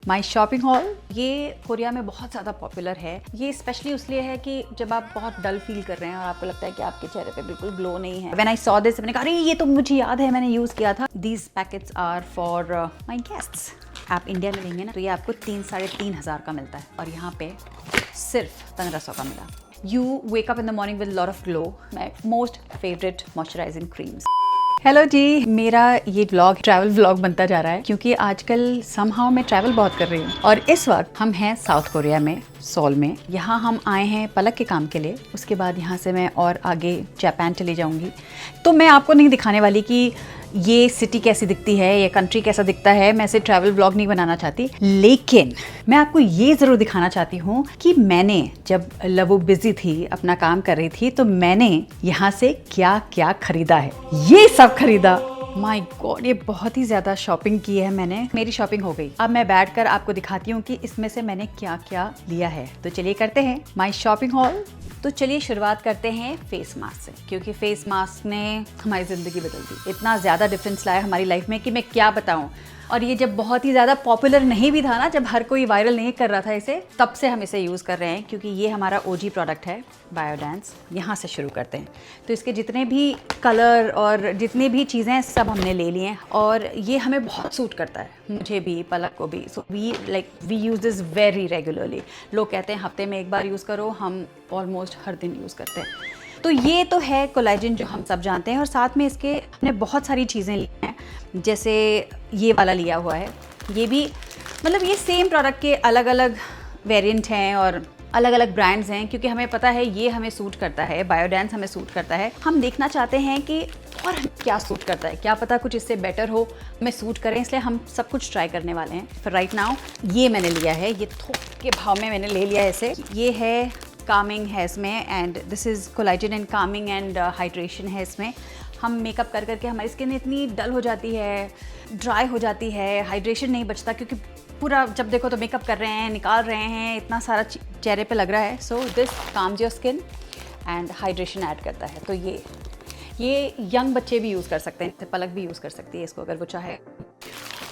माई shopping hall. ये Korea में बहुत ज़्यादा पॉपुलर है। ये स्पेशली इसलिए है कि जब आप बहुत डल फील कर रहे हैं और आपको लगता है कि आपके चेहरे पे बिल्कुल ग्लो नहीं है। When I saw this, मैंने कहा अरे ये तो मुझे याद है, मैंने यूज़ किया था। These packets are for my guests। आप इंडिया में लेंगे ना तो ये आपको 3,500 का मिलता है और यहाँ पे सिर्फ 1500 का मिला। You wake up in the morning with a lot of glow। My most favorite moisturizing creams। Hello जी, मेरा ये व्लॉग ट्रैवल व्लॉग बनता जा रहा है क्योंकि आजकल समहाउ मैं ट्रैवल बहुत कर रही हूँ और इस वक्त हम हैं साउथ कोरिया में, सोल में। यहाँ हम आए हैं पलक के काम के लिए। उसके बाद यहाँ से मैं और आगे जापान चली जाऊँगी। तो मैं आपको नहीं दिखाने वाली कि ये सिटी कैसी दिखती है, ये कंट्री कैसा दिखता है। मैं ऐसे ट्रैवल व्लॉग नहीं बनाना चाहती, लेकिन मैं आपको ये ज़रूर दिखाना चाहती हूँ कि मैंने जब लवू बिजी थी, अपना काम कर रही थी, तो मैंने यहाँ से क्या क्या खरीदा है। ये सब खरीदा। माय गॉड, ये बहुत ही ज़्यादा शॉपिंग की है मैंने। मेरी शॉपिंग हो गई। अब मैं बैठकर आपको दिखाती हूँ कि इसमें से मैंने क्या क्या लिया है। तो चलिए करते हैं माय शॉपिंग हॉल। तो चलिए शुरुआत करते हैं फेस मास्क से, क्योंकि फेस मास्क ने हमारी ज़िंदगी बदल दी। इतना ज़्यादा डिफरेंस लाया हमारी लाइफ में कि मैं क्या बताऊँ। और ये जब बहुत ही ज़्यादा पॉपुलर नहीं भी था ना, जब हर कोई वायरल नहीं कर रहा था इसे, तब से हम इसे यूज़ कर रहे हैं क्योंकि ये हमारा ओजी प्रोडक्ट है, बायोडेंस। यहाँ से शुरू करते हैं। तो इसके जितने भी कलर और जितनी भी चीज़ें हैं सब हमने ले लिए हैं और ये हमें बहुत सूट करता है, मुझे भी, पलक को भी। So we use this very regularly. लोग कहते हैं हफ्ते में एक बार यूज़ करो, हम ऑलमोस्ट हर दिन यूज़ करते हैं। तो ये तो है कोलेजन जो हम सब जानते हैं और साथ में इसके हमने बहुत सारी चीज़ें ली हैं। जैसे ये वाला लिया हुआ है, ये भी मतलब ये सेम प्रोडक्ट के अलग अलग वेरिएंट हैं और अलग अलग ब्रांड्स हैं, क्योंकि हमें पता है ये हमें सूट करता है, बायोडेंस हमें सूट करता है। हम देखना चाहते हैं कि और क्या सूट करता है, क्या पता कुछ इससे बेटर हो, हमें सूट करें, इसलिए हम सब कुछ ट्राई करने वाले हैं। फिर राइट नाउ ये मैंने लिया है, ये थोक के भाव में मैंने ले लिया है इसे। ये है कामिंग है इसमें, and this is collagen and Kameng and hydration है इसमें। हम मेकअप कर करके हमारी स्किन इतनी डल हो जाती है, ड्राई हो जाती है, हाइड्रेशन नहीं बचता, क्योंकि पूरा जब देखो तो मेकअप कर रहे हैं, निकाल रहे हैं, इतना सारा चेहरे पे लग रहा है। So this calms your skin and hydration add करता है। तो ये यंग बच्चे भी यूज़ कर सकते हैं, पलक भी यूज़ कर सकती है इसको अगर वो चाहे।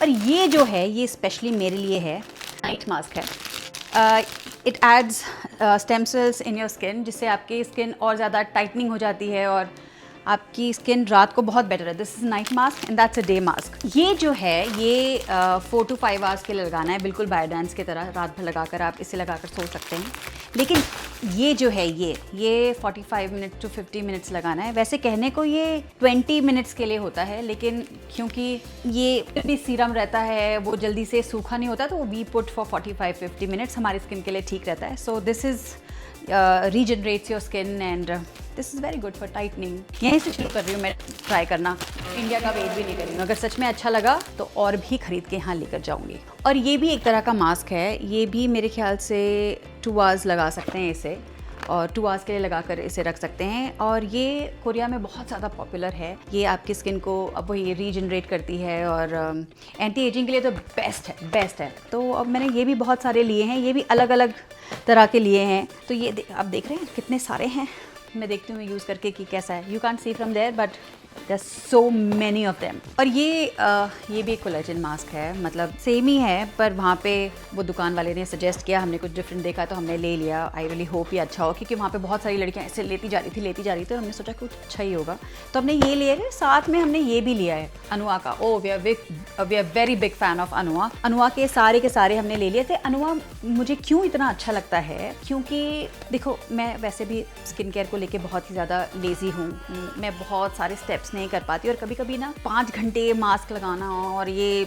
और ये जो है ये स्पेशली मेरे लिए है, नाइट मास्क है। It adds stem cells in your skin, जिससे आपकी स्किन और ज़्यादा टाइटनिंग हो जाती है और आपकी स्किन रात को बहुत बेटर है। This is night mask and that's a day mask. ये जो है ये 4 to 5 आवर्स के लिए लगाना है, बिल्कुल बायोडेंस की तरह। रात भर लगाकर आप इसे लगाकर सो सकते हैं। लेकिन ये जो है ये 45 मिनट to 50 मिनट्स लगाना है। वैसे कहने को ये 20 मिनट्स के लिए होता है, लेकिन क्योंकि ये भी सीरम रहता है, वो जल्दी से सूखा नहीं होता, तो वी पुट फॉर 45-50 मिनट्स हमारी स्किन के लिए ठीक रहता है। सो this is regenerates your skin and this is very good for tightening. यहीं से शुरू कर रही हूँ मैं ट्राई करना। इंडिया का वेट भी नहीं करूँगी, अगर सच में अच्छा लगा तो और भी खरीद के यहाँ लेकर जाऊँगी। और ये भी एक तरह का मास्क है, ये भी मेरे ख्याल से 2 आवर्स लगा सकते हैं इसे, और 2 आवर्स के लिए लगाकर इसे रख सकते हैं। और ये कोरिया में बहुत ज़्यादा पॉपुलर है। ये आपकी स्किन को अब वही रीजनरेट करती है और एंटी एजिंग के लिए तो बेस्ट है। तो अब मैंने ये भी बहुत सारे लिए हैं, ये भी अलग अलग तरह के लिए हैं। तो ये आप देख रहे हैं कितने सारे हैं। मैं देखती हूँ यूज़ करके कि कैसा है। You can't see from there but there so many of them. और ये भी एक कोलेजन मास्क है, मतलब सेम ही है, पर वहाँ पे वो दुकान वाले ने सजेस्ट किया, हमने कुछ डिफरेंट देखा तो हमने ले लिया। आई रियली होप ये अच्छा हो, क्योंकि वहाँ पे बहुत सारी लड़कियाँ ऐसे लेती जा रही थी और हमने सोचा कुछ अच्छा ही होगा, तो हमने ये लिया है। साथ में हमने ये भी लिया है अनुआ का। Oh we are very big fan of Anua के सारे हमने ले लिए थे। अनुआ मुझे क्यों इतना अच्छा लगता है, क्योंकि देखो मैं वैसे भी स्किन केयर को लेके बहुत ही ज़्यादा लेज़ी हूँ। मैं बहुत सारे स्टेप्स नहीं कर पाती और कभी कभी ना 5 घंटे मास्क लगाना और ये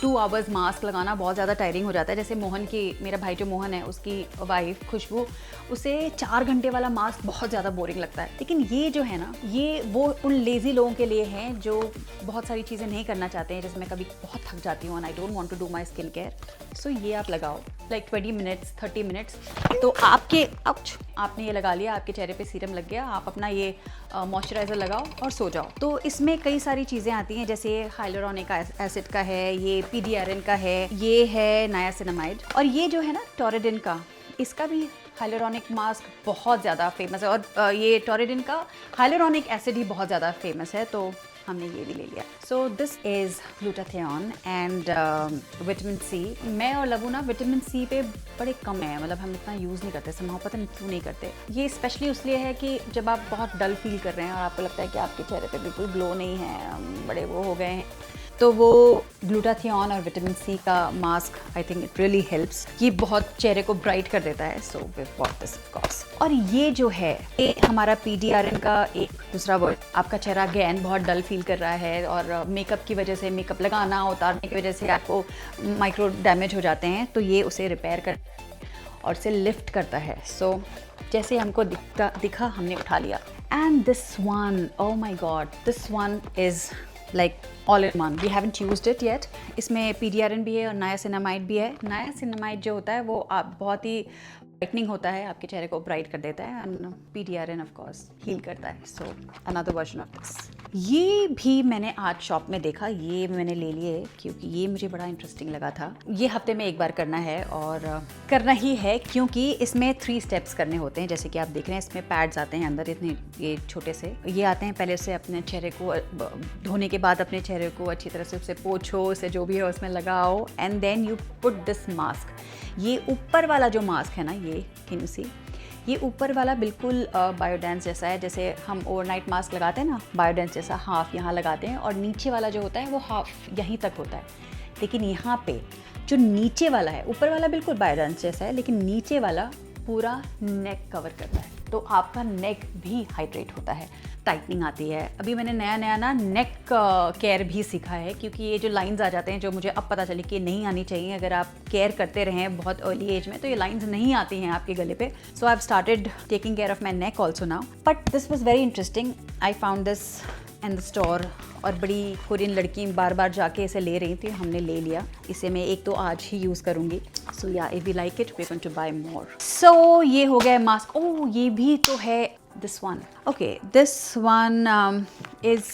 2 आवर्स मास्क लगाना बहुत ज़्यादा टायरिंग हो जाता है। जैसे मोहन की, मेरा भाई जो मोहन है, उसकी वाइफ खुशबू, उसे 4 घंटे वाला मास्क बहुत ज़्यादा बोरिंग लगता है। लेकिन ये जो है ना, ये वो उन लेज़ी लोगों के लिए है जो बहुत सारी चीज़ें नहीं करना चाहते हैं। जैसे मैं कभी बहुत थक जाती हूँ and I don't want to do my skin care. So ये आप लगाओ लाइक 20 मिनट्स 30 मिनट्स, तो आपने ये लगा लिया, आपके चेहरे पे सीरम लग गया, आप अपना ये मॉइस्चराइज़र लगाओ और सो जाओ। तो इसमें कई सारी चीज़ें आती हैं, जैसे हाइलुरोनिक एसिड का है, ये पीडीआरएन का है, ये है नायासिनामाइड, और ये जो है ना टोरिडिन का, इसका भी हाइलुरोनिक मास्क बहुत ज़्यादा फेमस है। और ये टोरिडिन का हाइलुरोनिक एसिड ही बहुत ज़्यादा फेमस है। तो हमने ये भी ले लिया। So this is glutathione and vitamin C. मैं और लबू ना विटामिन सी पे बड़े कम हैं, मतलब हम इतना यूज़ नहीं करते, समाव पता नहीं क्यों नहीं करते। ये स्पेशली इसलिए है कि जब आप बहुत डल फील कर रहे हैं और आपको लगता है कि आपके चेहरे पे बिल्कुल ग्लो नहीं है, बड़े वो हो गए हैं, तो वो ग्लूटाथियोन और विटामिन सी का mask I think it really helps. ये बहुत चेहरे को ब्राइट कर देता है। So we bought this of course. और ये जो है ये हमारा PDRN का एक दूसरा वर्ड। आपका चेहरा अगेन बहुत डल फील कर रहा है और मेकअप की वजह से, मेकअप लगाना उतारने की वजह से आपको माइक्रो डैमेज हो जाते हैं, तो ये उसे रिपेयर कर और उसे लिफ्ट करता है। सो जैसे हमको दिखा हमने उठा लिया। And this one, oh my God, this one is like all in one. We haven't used it yet. इसमें PDRN भी है और नायासिनामाइड भी है। नायासिनामाइड जो होता है वो आप बहुत ही ब्राइटनिंग होता है, आपके चेहरे को ब्राइट कर देता है, and PDRN of course heal करता है। So another version of this. ये भी मैंने आज शॉप में देखा, ये मैंने ले लिए क्योंकि ये मुझे बड़ा इंटरेस्टिंग लगा था। ये हफ्ते में एक बार करना है और करना ही है क्योंकि इसमें 3 स्टेप्स करने होते हैं। जैसे कि आप देख रहे हैं इसमें पैड्स आते हैं अंदर, इतने ये छोटे से ये आते हैं। पहले से अपने चेहरे को धोने के बाद अपने चेहरे को अच्छी तरह से उसे पोछो, उसे जो भी है उसमें लगाओ, and then you put this mask. ये ऊपर वाला जो मास्क है ना, ये कैन यू सी, ये ऊपर वाला बिल्कुल बायोडेंस जैसा है। जैसे हम ओवरनाइट मास्क लगाते हैं ना, बायोडेंस जैसा हाफ यहाँ लगाते हैं, और नीचे वाला जो होता है वो हाफ यहीं तक होता है। लेकिन यहाँ पे जो नीचे वाला है, ऊपर वाला बिल्कुल बायोडेंस जैसा है, लेकिन नीचे वाला पूरा नेक कवर करता है, तो आपका नेक भी हाइड्रेट होता है, टाइटनिंग आती है। अभी मैंने नया ना नेक केयर भी सीखा है, क्योंकि ये जो लाइंस आ जाते हैं जो मुझे अब पता चली कि नहीं आनी चाहिए, अगर आप केयर करते रहें बहुत अर्ली एज में तो ये लाइंस नहीं आती हैं आपके गले पे। So I have started taking care of my neck also now. But this was very interesting, I found this in the store, और बड़ी कोरियन लड़की बार बार जाके इसे ले रही थी, हमने ले लिया। इसे मैं एक तो आज ही यूज़ करूँगी। सो या if we like it we going to buy more. So ये हो गया मास्क। ओह ये भी तो है, this one. Okay, this one is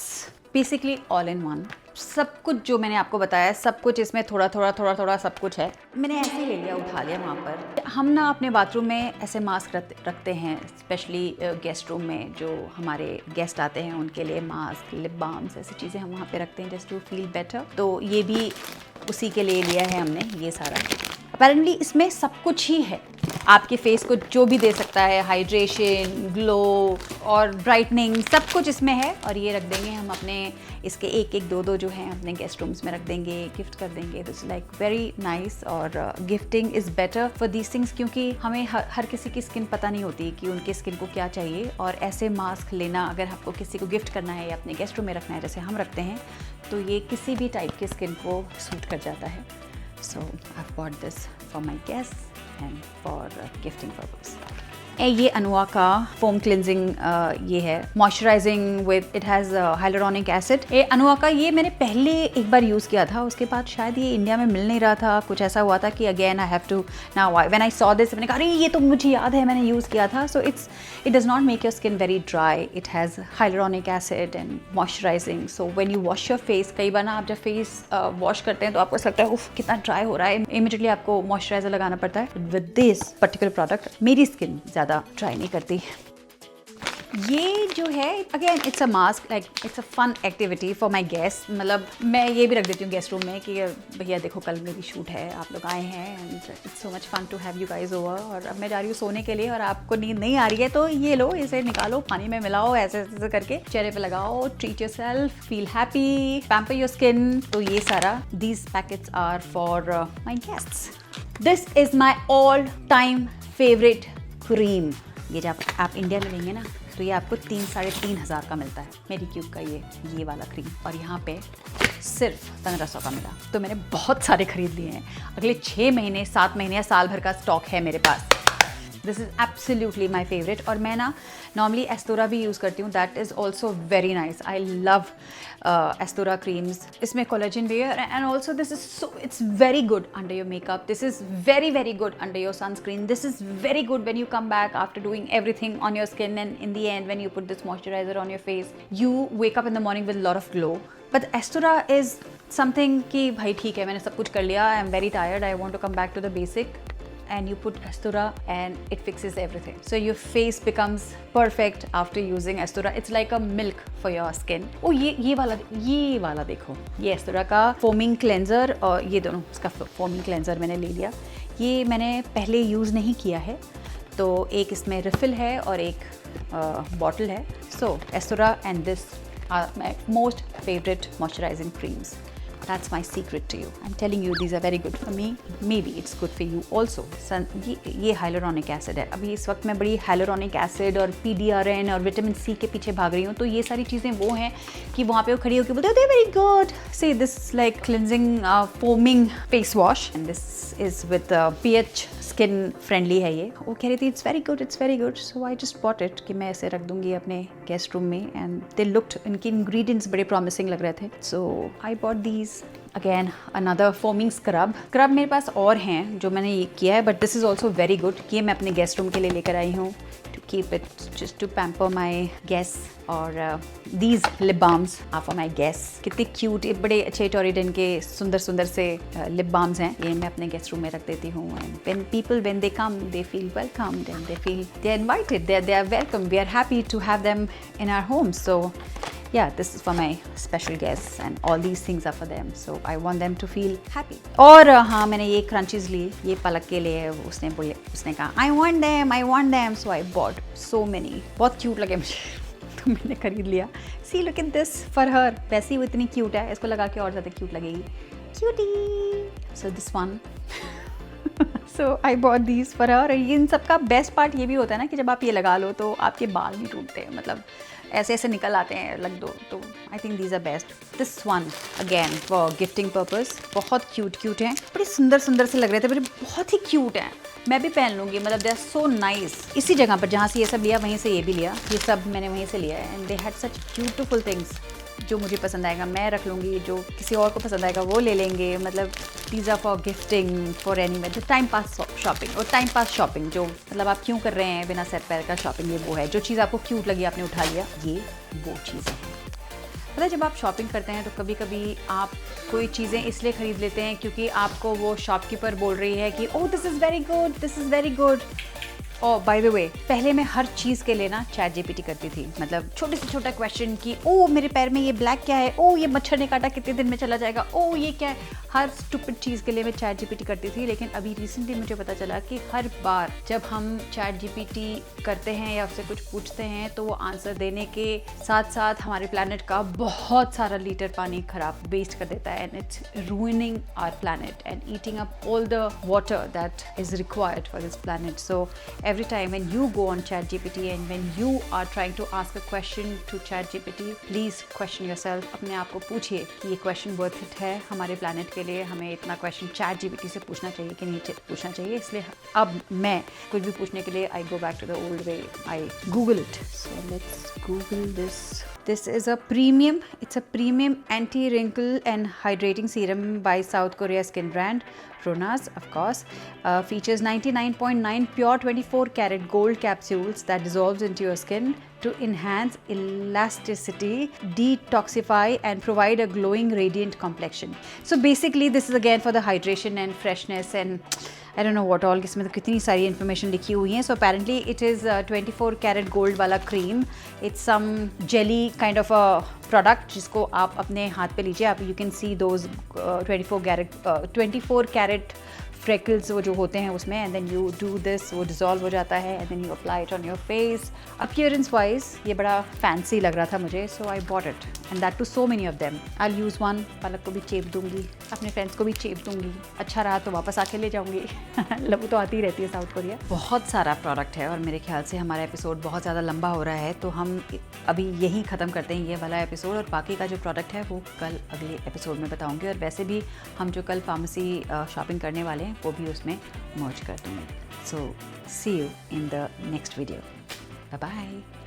basically all in one. सब कुछ जो मैंने आपको बताया, सब कुछ इसमें थोड़ा सब कुछ है। मैंने ऐसे ही ले लिया, उठा लिया वहाँ पर। हम ना अपने बाथरूम में ऐसे मास्क रखते हैं, स्पेशली गेस्ट रूम में जो हमारे गेस्ट आते हैं उनके लिए मास्क, लिप बाम्स, ऐसी चीज़ें हम वहाँ पे रखते हैं जस्ट टू फील बेटर। तो ये भी उसी के लिए लिया है हमने ये सारा। अपेरेंटली इसमें सब कुछ ही है, आपके फेस को जो भी दे सकता है, हाइड्रेशन, ग्लो और ब्राइटनिंग, सब कुछ इसमें है। और ये रख देंगे हम अपने, इसके एक दो जो हैं अपने गेस्ट रूम्स में रख देंगे, गिफ्ट कर देंगे। This like very nice. और gifting is better for these things, क्योंकि हमें हर किसी की स्किन पता नहीं होती कि उनके स्किन को क्या चाहिए, और ऐसे मास्क लेना अगर आपको किसी को गिफ्ट करना है या अपने गेस्ट रूम में रखना है जैसे हम रखते हैं, तो ये किसी भी टाइप की स्किन को सूट कर जाता है। So I've bought this for my guests and for gifting purpose. ये अनुआ का फोम क्लिनजिंग ये है, moisturising with, it has hyaluronic acid. ये अनुआ का, ये मैंने पहले एक बार यूज़ किया था, उसके बाद शायद ये इंडिया में मिल नहीं रहा था, कुछ ऐसा हुआ था कि again I have to now, when I saw this मैंने कहा अरे ये तो मुझे याद है मैंने यूज़ किया था। So it does not make your skin very dry, it has hyaluronic acid and moisturising. So when you wash your face, कई बार ना आप जब फेस वॉश करते हैं तो आपको ऐसा लगता है उफ कितना ड्राई हो रहा है, इमीडिएटली आपको मॉइस्चराइजर लगाना पड़ता है। विद दिस पर्टिकुलर प्रोडक्ट मेरी स्किन ज़्यादा ट्राई नहीं करती। ये जो है again it's a mask, like it's a fun activity for my guest. मतलब मैं ये भी रख देती हूँ गेस्ट रूम में कि भैया देखो कल मेरी शूट है, आप लोग आए हैं, and it's so much fun to have you guys over. और अब मैं जा रही हूँ सोने के लिए और आपको नींद नहीं आ रही है तो ये लो, इसे निकालो, पानी में मिलाओ, ऐसे ऐसे करके चेहरे पे लगाओ, treat yourself, feel happy, pamper your skin. तो ये सारा, these packets are for my guests. This is my all time favourite cream. ये जब आप इंडिया में लेंगे ना तो ये आपको 3-3.5 का मिलता है, मेडिक्यूब का ये वाला क्रीम, और यहाँ पे सिर्फ 1500 का मिला। तो मैंने बहुत सारे खरीद लिए हैं, अगले 6 महीने 7 महीने या साल भर का स्टॉक है मेरे पास। This is absolutely my favourite. और मैं ना नॉर्मली एस्तोरा भी यूज़ करती हूँ, that is also very nice. I love Aestura creams. इसमें कोलेजन भी है, and also this is so, it's very good under your makeup, this is very good under your sunscreen, this is very good when you come back after doing everything on your skin, and in the end when you put this moisturiser on your face you wake up in the morning with lot of glow. But Aestura is something कि भाई ठीक है मैंने सब कुछ कर लिया, I am very tired, I want to come back to the basic, and you put Astura and it fixes everything. So your face becomes perfect after using Astura. It's like a milk for your skin. Oh ये वाला देखो, ये Astura का foaming cleanser और ये दोनों इसका foaming cleanser मैंने ले लिया. ये मैंने पहले यूज़ नहीं किया है, तो एक इसमें रिफिल है और एक बॉटल है. So Astura and this are my most favorite moisturizing creams. That's my secret to you. I'm telling you, these are very good for me. Maybe it's good for you also. ये hyaluronic acid है. अभी इस वक्त मैं बड़ी hyaluronic acid और PDRN और vitamin C के पीछे भाग रही हूँ. तो ये सारी चीज़ें वो हैं कि वहाँ पे वो खड़ी होकर बोलते हैं they're very good. See this like cleansing foaming face wash and this is with pH skin friendly है ये. वो कह रही थी it's very good. So I just bought it कि मैं ऐसे रख दूँगी अपने guest room में and they looked, इनके ingredients बड़े promising लग रहे थे. So I bought these. Again another foaming scrub मेरे पास और हैं जो मैंने ये किया है, but this is also very good. ये मैं अपने गेस्ट रूम के लिए लेकर आई हूँ to keep it, just to pamper my guests. और these lip balms are for my guests. कितने cute, ये बड़े अच्छे टोरिडन के सुंदर से lip balms हैं. ये मैं अपने गेस्ट रूम में रख देती हूँ. And when they come, they feel welcomed and they feel they're invited. They are welcome. We are happy to have them in our homes. So yeah, this is for my special guests and all these things are for them. So I want them to feel happy. और हाँ, मैंने ये crunchies ली, ये पलक के लिए. उसने कहा I want them. So I bought so many. बहुत cute लगे मुझे. तो मैंने खरीद लिया. See, look at this for her. वैसे ही वो इतनी cute है, इसको लगा के और ज़्यादा cute लगेगी. Cutie. So this one. So I bought these for her. इन सब का बेस्ट पार्ट ये भी होता है ना कि जब आप ये लगा लो तो आपके बाल नहीं टूटते, मतलब ऐसे निकल आते हैं, लग दो. तो I think these are best. This one again for gifting purpose. बहुत क्यूट हैं, बड़े सुंदर से लग रहे थे, बड़े बहुत ही क्यूट हैं. मैं भी पहन लूँगी, मतलब दे आर सो नाइस. इसी जगह पर जहाँ से ये सब लिया वहीं से ये भी लिया. ये सब मैंने वहीं से लिया है. And they had such beautiful things. जो मुझे पसंद आएगा मैं रख लूँगी, जो किसी और को पसंद आएगा वो ले लेंगे. मतलब these are for gifting for anywhere. जो टाइम पास शॉपिंग, और टाइम पास शॉपिंग जो मतलब आप क्यों कर रहे हैं बिना सर पैर का शॉपिंग, ये वो है. जो चीज़ आपको क्यूट लगी आपने उठा लिया, ये वो चीज़ें हैं. पता, जब आप शॉपिंग करते हैं तो कभी कभी आप कोई चीज़ें इसलिए ख़रीद लेते हैं क्योंकि आपको वो शॉपकीपर बोल रही है कि oh this is very good. और बाय द वे, पहले मैं हर चीज़ के लिए ना चैट जीपीटी करती थी. मतलब छोटे से छोटा क्वेश्चन कि ओ मेरे पैर में ये ब्लैक क्या है, ओ ये मच्छर ने काटा कितने दिन में चला जाएगा, ओ ये क्या है. हर स्टूपिड चीज़ के लिए मैं चैट जीपीटी करती थी. लेकिन अभी रिसेंटली मुझे पता चला कि हर बार जब हम चैट जीपीटी करते हैं या उससे कुछ पूछते हैं तो वो आंसर देने के साथ साथ हमारे प्लैनेट का बहुत सारा लीटर पानी खराब वेस्ट कर देता है. And it's ruining our planet and eating up all the water that is required for this planet. So every time when you go on ChatGPT and when you are trying to ask a question to ChatGPT, please question yourself. अपने आप को पूछिए कि ये question worth it है हमारे planet के लिए. हमें इतना question ChatGPT से पूछना चाहिए कि नहीं पूछना चाहिए. इसलिए अब मैं कुछ भी पूछने के लिए I go back to the old way. I Google it. So let's Google this. This is a premium. It's a premium anti-wrinkle and hydrating serum by South Korea skin brand. Ronas, of course. Features 99.9 pure 24 karat gold capsules that dissolves into your skin to enhance elasticity, detoxify and provide a glowing radiant complexion. So basically this is again for the hydration and freshness and I don't know what all. इसमें तो कितनी सारी information लिखी हुई है. So apparently it is 24 karat gold वाला cream. It's some jelly kind of a product जिसको आप अपने हाथ पे लीजिए. आप you can see those 24 karat freckles वो जो होते हैं उसमें, and then you do this, वो dissolve हो जाता है and then you apply it on your face. Appearance wise ये बड़ा fancy लग रहा था मुझे, so I bought it and that too so many of them. I'll use one. पलक को भी चेप दूंगी, अपने फ्रेंड्स को भी चेप दूंगी. अच्छा रहा तो वापस आके ले जाऊंगी. लबू तो आती ही रहती है साउथ कोरिया. बहुत सारा प्रोडक्ट है और मेरे ख्याल से हमारा एपिसोड बहुत ज़्यादा लंबा हो रहा है, तो हम अभी यहीं ख़त्म करते हैं ये वाला एपिसोड और बाकी का जो प्रोडक्ट है वो कल अगले एपिसोड में बताऊँगी. और वैसे भी हम जो कल फार्मेसी शॉपिंग करने वाले हैं वो भी उसमें मर्ज कर दूँगी. So see you in the next video. Bye bye.